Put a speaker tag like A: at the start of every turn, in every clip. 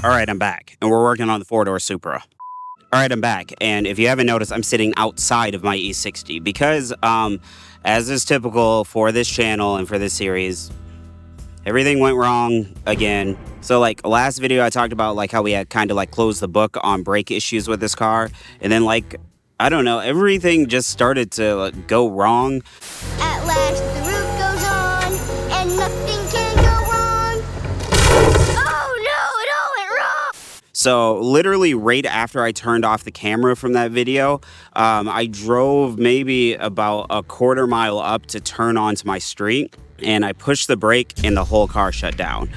A: All right, I'm back, and we're working on the four-door Supra. All right, I'm back, and if you haven't noticed, I'm sitting outside of my E60 because, as is typical for this channel and for this series, everything went wrong again. So, like, last video I talked about, like, how we had kind of, like, closed the book on brake issues with this car, and then, like, I don't know, everything just started to like, go wrong.
B: At last, the roof goes on, and nothing can go wrong. Oh no, it all went wrong!
A: So literally right after I turned off the camera from that video, I drove maybe about a quarter mile up to turn onto my street, and I pushed the brake and the whole car shut down.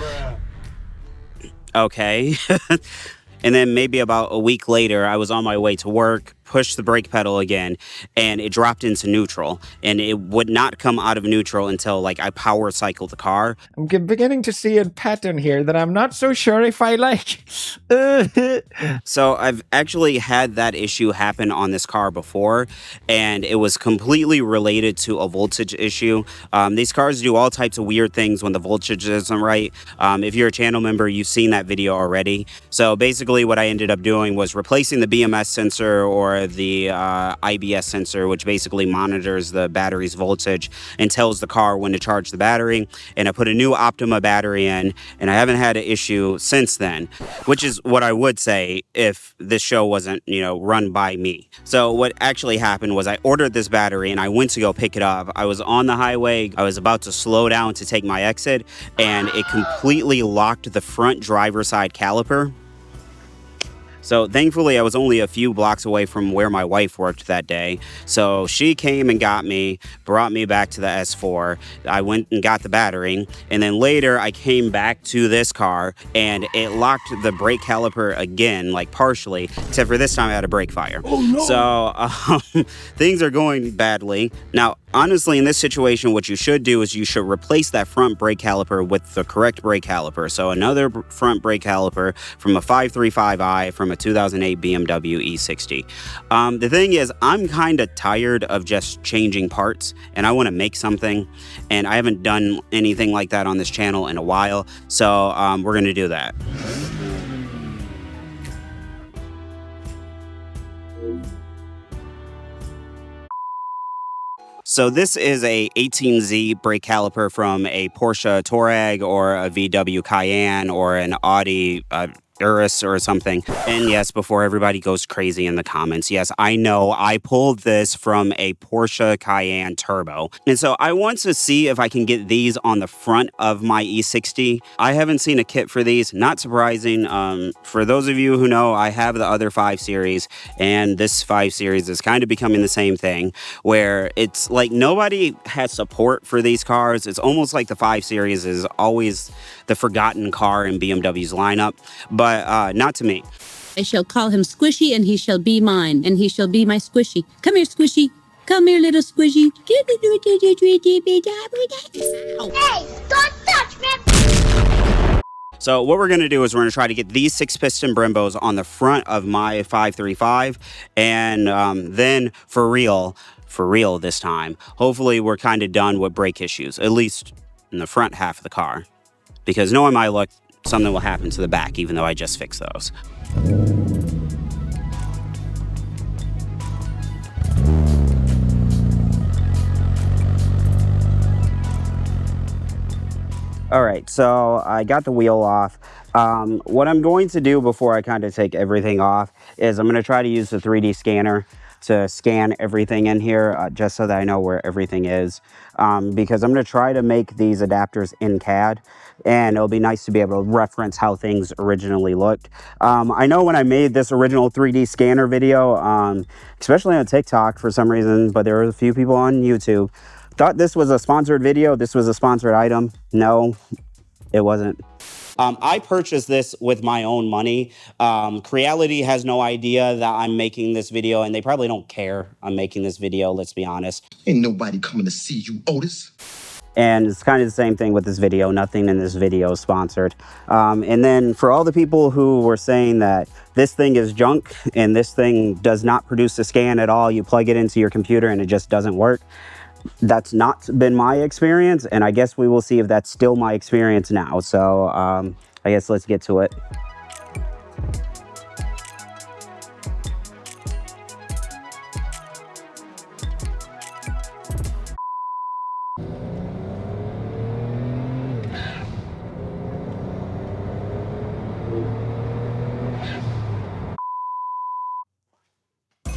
A: Okay. And then maybe about a week later, I was on my way to work, pushed the brake pedal again, and it dropped into neutral. And it would not come out of neutral until, like, I power cycled the car.
C: I'm beginning to see a pattern here that I'm not so sure if I like.
A: So I've actually had that issue happen on this car before, and it was completely related to a voltage issue. These cars do all types of weird things when the voltage isn't right. If you're a channel member, you've seen that video already. So basically what I ended up doing was replacing the BMS sensor or the IBS sensor, which basically monitors the battery's voltage and tells the car when to charge the battery. And I put a new Optima battery in, and I haven't had an issue since then, which is what I would say if this show wasn't, you know, run by me. So what actually happened was I ordered this battery and I went to go pick it up. I was on the highway, I was about to slow down to take my exit, and it completely locked the front driver's side caliper. So thankfully, I was only a few blocks away from where my wife worked that day. So she came and got me, brought me back to the S4. I went and got the battery. And then later, I came back to this car and it locked the brake caliper again, like partially, except for this time I had a brake fire. Oh, no. So things are going badly. Now, honestly, in this situation, what you should do is you should replace that front brake caliper with the correct brake caliper. So another front brake caliper from a 535i from a 2008 BMW E60. The thing is, I'm kind of tired of just changing parts, and I want to make something, and I haven't done anything like that on this channel in a while, so we're going to do that. So this is a 18Z brake caliper from a Porsche Touareg or a VW Cayenne or an Audi Urus or something. And yes, before everybody goes crazy in the comments, yes, I know I pulled this from a Porsche Cayenne Turbo. And so I want to see if I can get these on the front of my E60. I haven't seen a kit for these, not surprising. For those of you who know, I have the other 5 Series, and this 5 Series is kind of becoming the same thing, where it's like nobody has support for these cars. It's almost like the 5 Series is always the forgotten car in BMW's lineup, but not to me.
D: I shall call him Squishy, and he shall be mine, and he shall be my Squishy. Come here, Squishy. Come here, little Squishy.
B: Hey, don't touch me!
A: So what we're going to do is we're going to try to get these 6-piston Brembos on the front of my 535, and then for real this time, hopefully we're kind of done with brake issues, at least in the front half of the car. Because knowing my luck, something will happen to the back, even though I just fixed those. All right, so I got the wheel off. What I'm going to do before I kind of take everything off is I'm going to try to use the 3D scanner to scan everything in here, just so that I know where everything is. Because I'm going to try to make these adapters in CAD, and it'll be nice to be able to reference how things originally looked. I know when I made this original 3D scanner video, especially on TikTok for some reason, but there were a few people on YouTube, thought this was a sponsored video, this was a sponsored item. No, it wasn't. I purchased this with my own money. Creality has no idea that I'm making this video, and they probably don't care I'm making this video, let's be honest.
E: Ain't nobody coming to see you, Otis.
A: And it's kind of the same thing with this video. Nothing in this video is sponsored. And then for all the people who were saying that this thing is junk and this thing does not produce a scan at all, you plug it into your computer and it just doesn't work. That's not been my experience, and I guess we will see if that's still my experience now. So I guess let's get to it.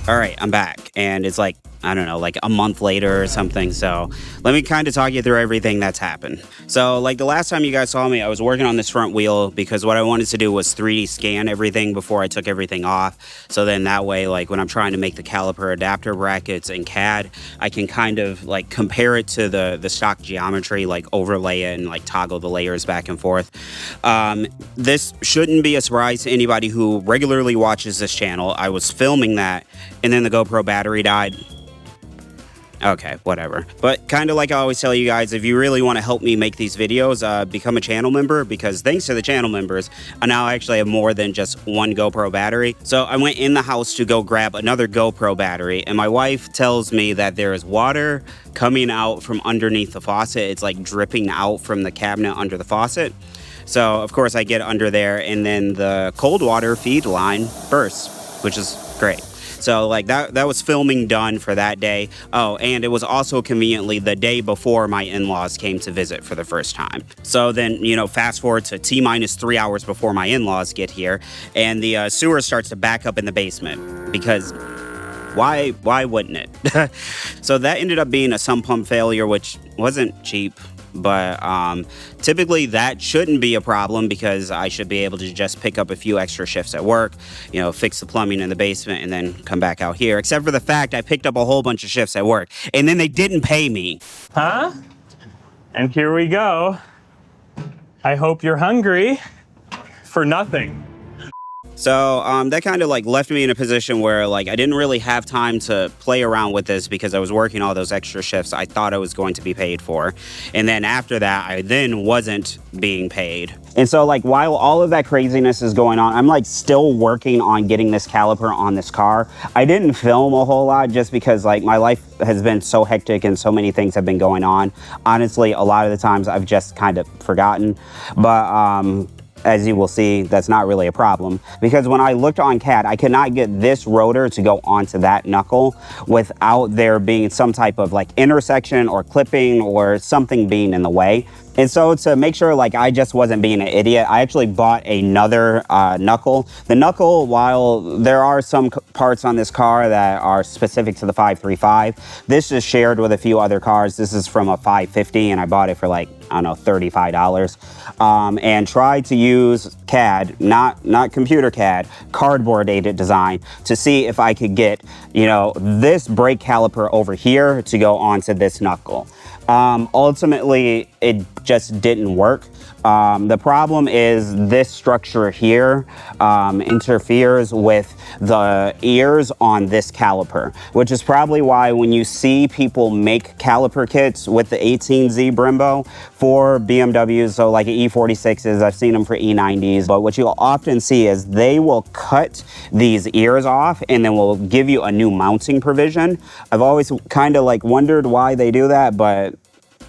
A: All right, I'm back, and it's like, I don't know, like a month later or something. So let me kind of talk you through everything that's happened. So like the last time you guys saw me, I was working on this front wheel because what I wanted to do was 3D scan everything before I took everything off. So then that way, like when I'm trying to make the caliper adapter brackets in CAD, I can kind of like compare it to the stock geometry, like overlay it and like toggle the layers back and forth. This shouldn't be a surprise to anybody who regularly watches this channel. I was filming that, and then the GoPro battery died. Okay, whatever. But kind of like I always tell you guys, if you really want to help me make these videos, become a channel member, because thanks to the channel members, I now actually have more than just one GoPro battery. So I went in the house to go grab another GoPro battery, and my wife tells me that there is water coming out from underneath the faucet. It's like dripping out from the cabinet under the faucet. So of course I get under there, and then the cold water feed line bursts, which is great. So like that was filming done for that day. Oh, and it was also conveniently the day before my in-laws came to visit for the first time. So then, you know, fast forward to T-minus 3 hours before my in-laws get here, and the sewer starts to back up in the basement, because why wouldn't it? So that ended up being a sump pump failure, which wasn't cheap. But typically that shouldn't be a problem, because I should be able to just pick up a few extra shifts at work, you know, fix the plumbing in the basement, and then come back out here. Except for the fact I picked up a whole bunch of shifts at work, and then they didn't pay me.
F: Huh? And here we go. I hope you're hungry for nothing.
A: So that kind of like left me in a position where like I didn't really have time to play around with this, because I was working all those extra shifts I thought I was going to be paid for. And then after that, I then wasn't being paid. And so like while all of that craziness is going on, I'm like still working on getting this caliper on this car. I didn't film a whole lot just because like my life has been so hectic and so many things have been going on. Honestly, a lot of the times I've just kind of forgotten. But as you will see, that's not really a problem, because when I looked on CAD, I could not get this rotor to go onto that knuckle without there being some type of like intersection or clipping or something being in the way. And so to make sure like I just wasn't being an idiot, I actually bought another knuckle. The knuckle, while there are some parts on this car that are specific to the 535, this is shared with a few other cars. This is from a 550, and I bought it for like, I don't know, $35. And tried to use CAD, not computer CAD, cardboard aided design, to see if I could get, you know, this brake caliper over here to go onto this knuckle. Ultimately, it just didn't work. The problem is this structure here interferes with the ears on this caliper, which is probably why when you see people make caliper kits with the 18Z Brembo for BMWs, so like E46s, I've seen them for E90s, but what you'll often see is they will cut these ears off and then will give you a new mounting provision. I've always kind of like wondered why they do that, but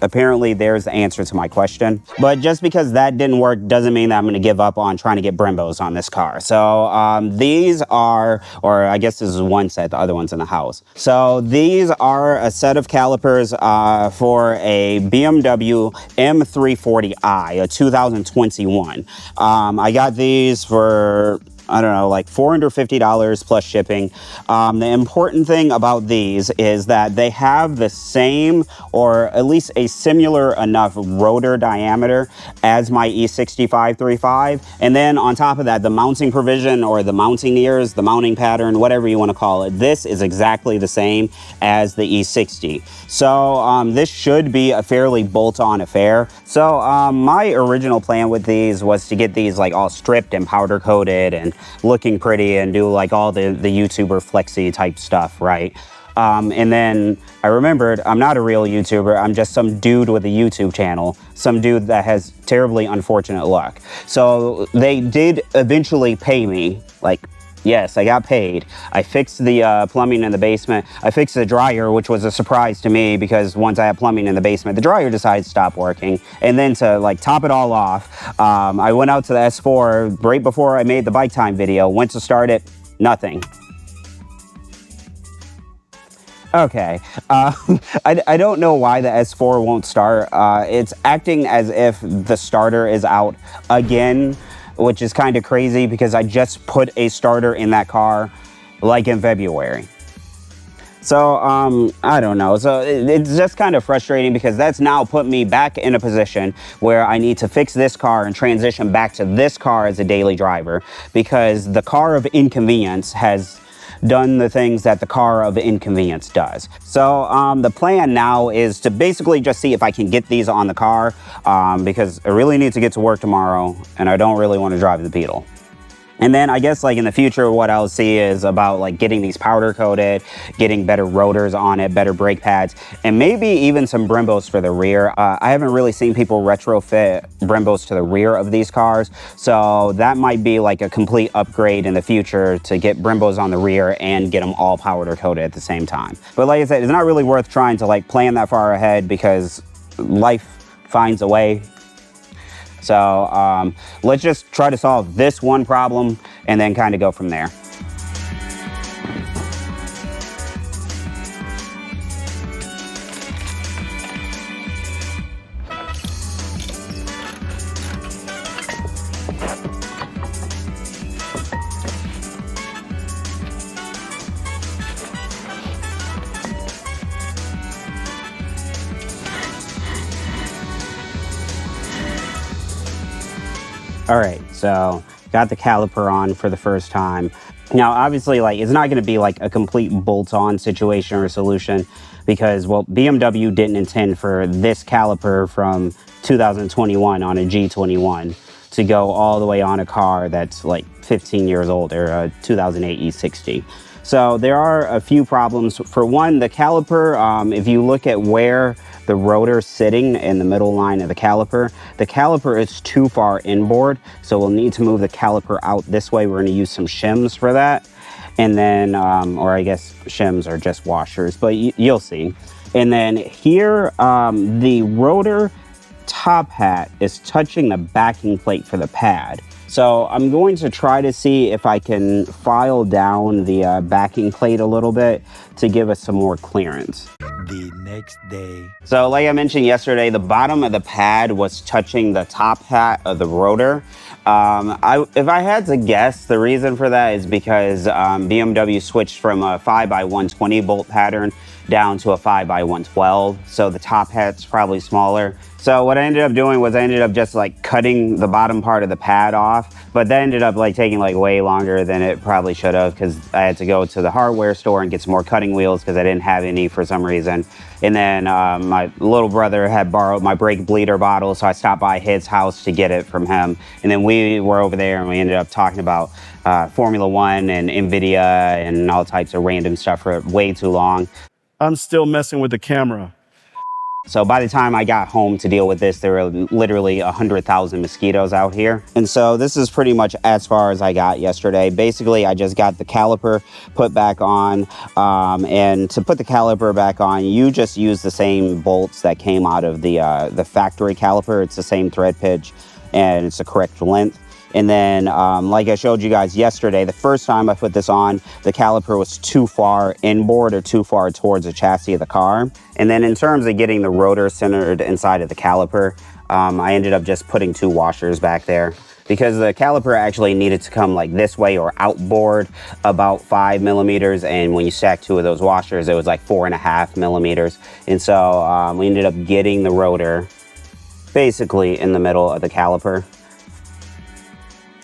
A: apparently there's the answer to my question. But just because that didn't work doesn't mean that I'm going to give up on trying to get Brembos on this car. So these are, or I guess this is one set, the other one's in the house. So these are a set of calipers for a BMW M340i, a 2021. I got these for, I don't know, like $450 plus shipping. The important thing about these is that they have the same, or at least a similar enough rotor diameter as my E60 535. And then on top of that, the mounting provision, or the mounting ears, the mounting pattern, whatever you want to call it, this is exactly the same as the E60. So this should be a fairly bolt-on affair. So my original plan with these was to get these like all stripped and powder coated and looking pretty and do like all the YouTuber flexy type stuff, right? And then I remembered I'm not a real YouTuber. I'm just some dude with a YouTube channel, some dude that has terribly unfortunate luck. So they did eventually pay me. Like, yes, I got paid. I fixed the plumbing in the basement. I fixed the dryer, which was a surprise to me, because once I had plumbing in the basement, the dryer decided to stop working. And then to like top it all off, I went out to the S4 right before I made the bike time video, went to start it, nothing. Okay, I don't know why the S4 won't start. It's acting as if the starter is out again, which is kind of crazy because I just put a starter in that car like in February. So, I don't know. So it's just kind of frustrating because that's now put me back in a position where I need to fix this car and transition back to this car as a daily driver, because the car of inconvenience has done the things that the car of inconvenience does. So the plan now is to basically just see if I can get these on the car, because I really need to get to work tomorrow and I don't really want to drive the Beetle. And then I guess like in the future, what I'll see is about like getting these powder coated, getting better rotors on it, better brake pads, and maybe even some Brembos for the rear. I haven't really seen people retrofit Brembos to the rear of these cars. So that might be like a complete upgrade in the future to get Brembos on the rear and get them all powder coated at the same time. But like I said, it's not really worth trying to like plan that far ahead because life finds a way. So let's just try to solve this one problem and then kind of go from there. All right, so got the caliper on for the first time. Now, obviously, like it's not going to be like a complete bolt-on situation or solution because, well, BMW didn't intend for this caliper from 2021 on a G21 to go all the way on a car that's like 15 years old, or a 2008 E60. So there are a few problems. For one, the caliper, if you look at where the rotor's sitting in the middle line of the caliper is too far inboard. So we'll need to move the caliper out this way. We're going to use some shims for that. And then, or I guess shims are just washers, but you'll see. And then here, the rotor top hat is touching the backing plate for the pad. So I'm going to try to see if I can file down the backing plate a little bit to give us some more clearance.
G: The next day.
A: So like I mentioned yesterday, the bottom of the pad was touching the top hat of the rotor. If I had to guess, the reason for that is because BMW switched from a 5x120 bolt pattern down to a 5x112. So the top hat's probably smaller. So what I ended up doing was I ended up just like cutting the bottom part of the pad off, but that ended up like taking like way longer than it probably should have because I had to go to the hardware store and get some more cutting wheels because I didn't have any for some reason. And then my little brother had borrowed my brake bleeder bottle, so I stopped by his house to get it from him. And then we were over there and we ended up talking about Formula One and NVIDIA and all types of random stuff for way too long.
H: I'm still messing with the camera.
A: So by the time I got home to deal with this, there were literally 100,000 mosquitoes out here. And so this is pretty much as far as I got yesterday. Basically, I just got the caliper put back on. And to put the caliper back on, you just use the same bolts that came out of the factory caliper. It's the same thread pitch and it's the correct length. And then, like I showed you guys yesterday, the first time I put this on, the caliper was too far inboard or too far towards the chassis of the car. And then in terms of getting the rotor centered inside of the caliper, I ended up just putting 2 washers back there because the caliper actually needed to come like this way or outboard about 5 millimeters. And when you stack 2 of those washers, it was like 4.5 millimeters. And so we ended up getting the rotor basically in the middle of the caliper.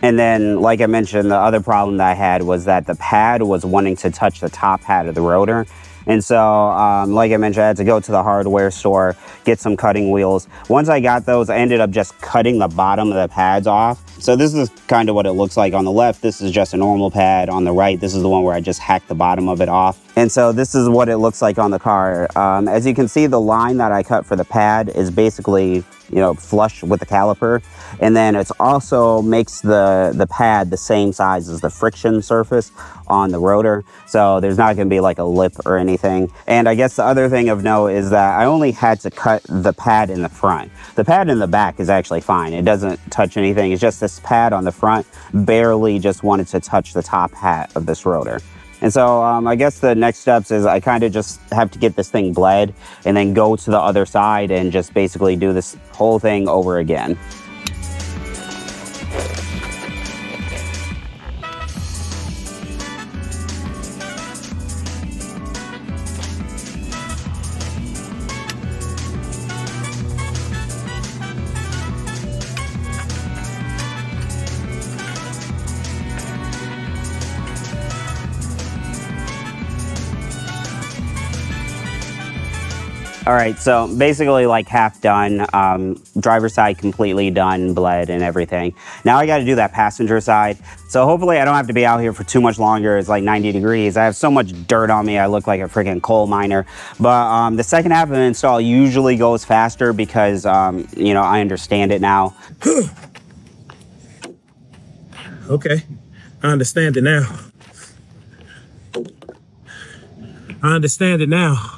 A: And then, like I mentioned, the other problem that I had was that the pad was wanting to touch the top hat of the rotor. And so, like I mentioned, I had to go to the hardware store, get some cutting wheels. Once I got those, I ended up just cutting the bottom of the pads off. So this is kind of what it looks like on the left. This is just a normal pad. On the right, this is the one where I just hacked the bottom of it off. And so this is what it looks like on the car. As you can see, the line that I cut for the pad is basically, flush with the caliper. And then it's also makes the pad the same size as the friction surface on the rotor. So there's not going to be like a lip or anything. And I guess the other thing of note is that I only had to cut the pad in the front. The pad in the back is actually fine. It doesn't touch anything. It's just this pad on the front barely just wanted to touch the top hat of this rotor. And so I guess the next steps is I kind of just have to get this thing bled and then go to the other side and just basically do this whole thing over again. All right, so basically like half done, driver's side completely done, bled and everything. Now I got to do that passenger side. So hopefully I don't have to be out here for too much longer. It's like 90 degrees. I have so much dirt on me. I look like a freaking coal miner. But the second half of the install usually goes faster because, you know, I understand it now.
I: Okay, I understand it now. I understand it now.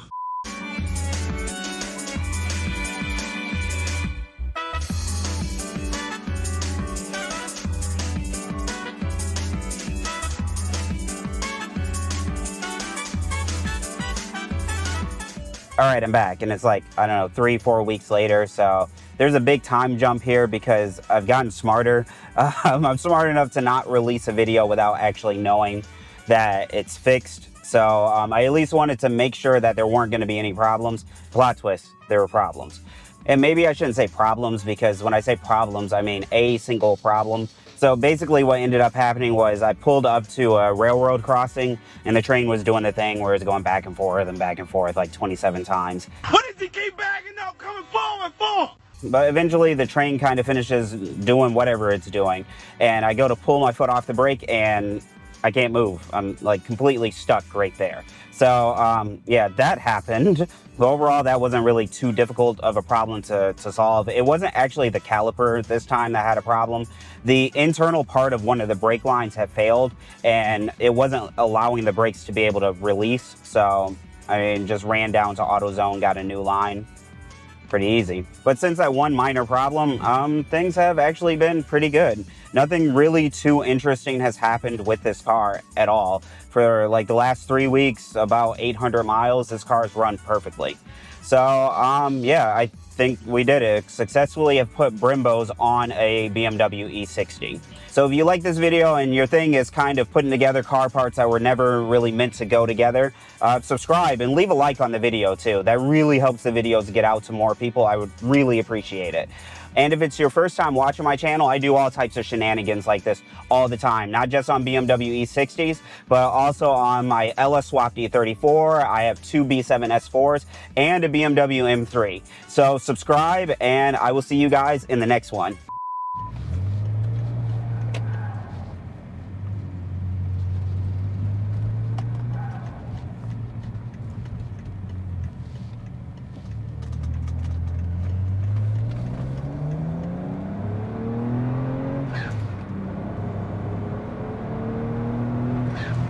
A: All right, I'm back, and it's like, I don't know, 3-4 weeks later, so there's a big time jump here because I've gotten smarter. I'm smart enough to not release a video without actually knowing that it's fixed. So I at least wanted to make sure that there weren't going to be any problems. Plot twist, there were problems. And maybe I shouldn't say problems, because when I say problems, I mean a single problem. So basically what ended up happening was I pulled up to a railroad crossing, and the train was doing the thing where it's going back and forth like 27 times.
I: What does he keep bagging up coming forward for?
A: But eventually the train kind of finishes doing whatever it's doing, and I go to pull my foot off the brake and I can't move. I'm like completely stuck right there. So yeah, that happened. But overall, that wasn't really too difficult of a problem to solve. It wasn't actually the caliper this time that had a problem. The internal part of one of the brake lines had failed, and it wasn't allowing the brakes to be able to release. So I mean, just ran down to AutoZone, got a new line. Pretty easy. But since that one minor problem, things have actually been pretty good. Nothing really too interesting has happened with this car at all. For like the last 3 weeks, about 800 miles, this car's run perfectly. So yeah, I think we did it. Successfully have put Brembos on a BMW E60. So if you like this video and your thing is kind of putting together car parts that were never really meant to go together, subscribe and leave a like on the video too. That really helps the videos get out to more people. I would really appreciate it. And if it's your first time watching my channel, I do all types of shenanigans like this all the time. Not just on BMW E60s, but also on my LS swapped E34. I have 2 B7 S4s and a BMW M3. So subscribe, and I will see you guys in the next one.